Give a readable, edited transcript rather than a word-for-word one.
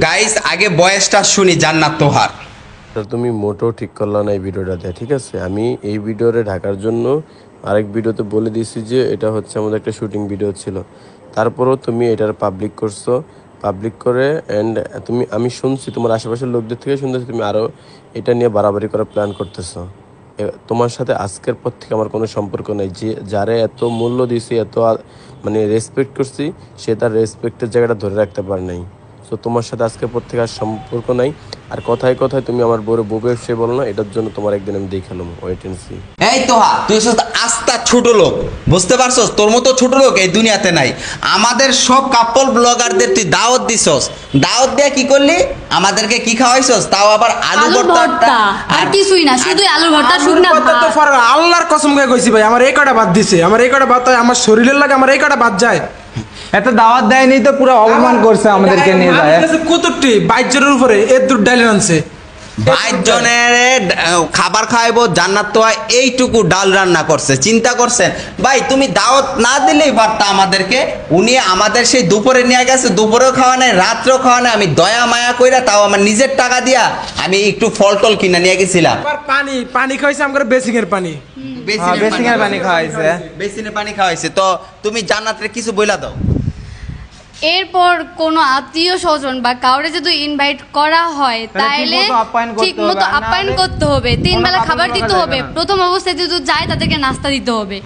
Guys আগে বয়সটা শুনি জান্নাত তোহার। তুমি মোটেও ঠিক করলা না এই ভিডিওটাতে, ঠিক আছে? আমি এই ভিডিওরে ঢাকার জন্য আরেক ভিডিওতে বলে দিয়েছি যে এটা হচ্ছে আমাদের একটা শুটিং ভিডিও ছিল, তারপরেও তুমি এটার পাবলিক করছো। পাবলিক করে আমি শুনছি তোমার আশেপাশের লোকদের থেকে শুনতেছি তুমি আরও এটা নিয়ে বাড়াবাড়ি করার প্ল্যান করতেছো। তোমার সাথে আজকের পর থেকে আমার কোনো সম্পর্ক নেই। যে যারে এত মূল্য দিয়েছি, এত মানে রেসপেক্ট করছি, সে তার রেসপেক্টের জায়গাটা ধরে রাখতে পারে নাই। সো তোমার সাথে আজকের পর থেকে আর সম্পর্ক নাই। আর কথায় কথায় তুমি আমার বউরে বউ সে বলো না, এটার জন্য তোমার একদিন আমি দেখালাম, ওয়েট এন্ড সি। এই তোহা তুই শুধু আস্তা ছোট লোক, বুঝতে পারছস? তোর মতো ছোট লোক এই দুনিয়াতে নাই। আমাদের সব কাপল ব্লগারদের তুই দাওয়াত দিছস, দাওয়াত দিয়ে কি করলি? আমাদেরকে কি খাওয়াইছস? তাও আবার আলু ভর্তা। আর কিছুই না, শুধু আলু ভর্তা, শুকনা ভাত। তো ফর আল্লাহর কসম করে কইছি ভাই, আমার এই কটা বাদ দিছে, আমার এই কটা বাদ হয়, আমার শরীরের লাগে আমার এই কটা বাদ যায়। এত দাওয়াত দেয়নি তো, পুরো অপমান করছে আমাদেরকে নিয়ে যায়। কতটি 22 জনের উপরে এর দুধ ডাইলে আনছে। 22 জনের খাবার খাওয়াইবো, জান্নাত তোহা এইটুকু ডাল রান্না করছে। চিন্তা করছেন ভাই? তুমি দাওয়াত না দিলেই পারতা আমাদেরকে। উনি আমাদের সেই দুপুরে নিয়ে গেছে, দুপুরেও খাওয়া নেই, রাত্রেও খাওয়া নেই। আমি দয়া মায়া কইরা, তাও আমার নিজের টাকা দিয়া আমি একটু ফল টল কিনা নিয়ে গেছিলাম। পানি খাইছে আমার বেসিং এর পানি, বেসিনের পানি খাওয়াইছে, বেসিনের পানি খাওয়াইছে। তো তুমি জান্নাতের কিছু বইলা দাও। এরপর কোনো আত্মীয় স্বজন বা কাউরে যদি ইনভাইট করা হয় তাইলে ঠিক মতো আপ্যায়ন করতে হবে, 3 বেলা খাবার দিতে হবে। প্রথম অবস্থায় যদি যায় তাদেরকে নাস্তা দিতে হবে।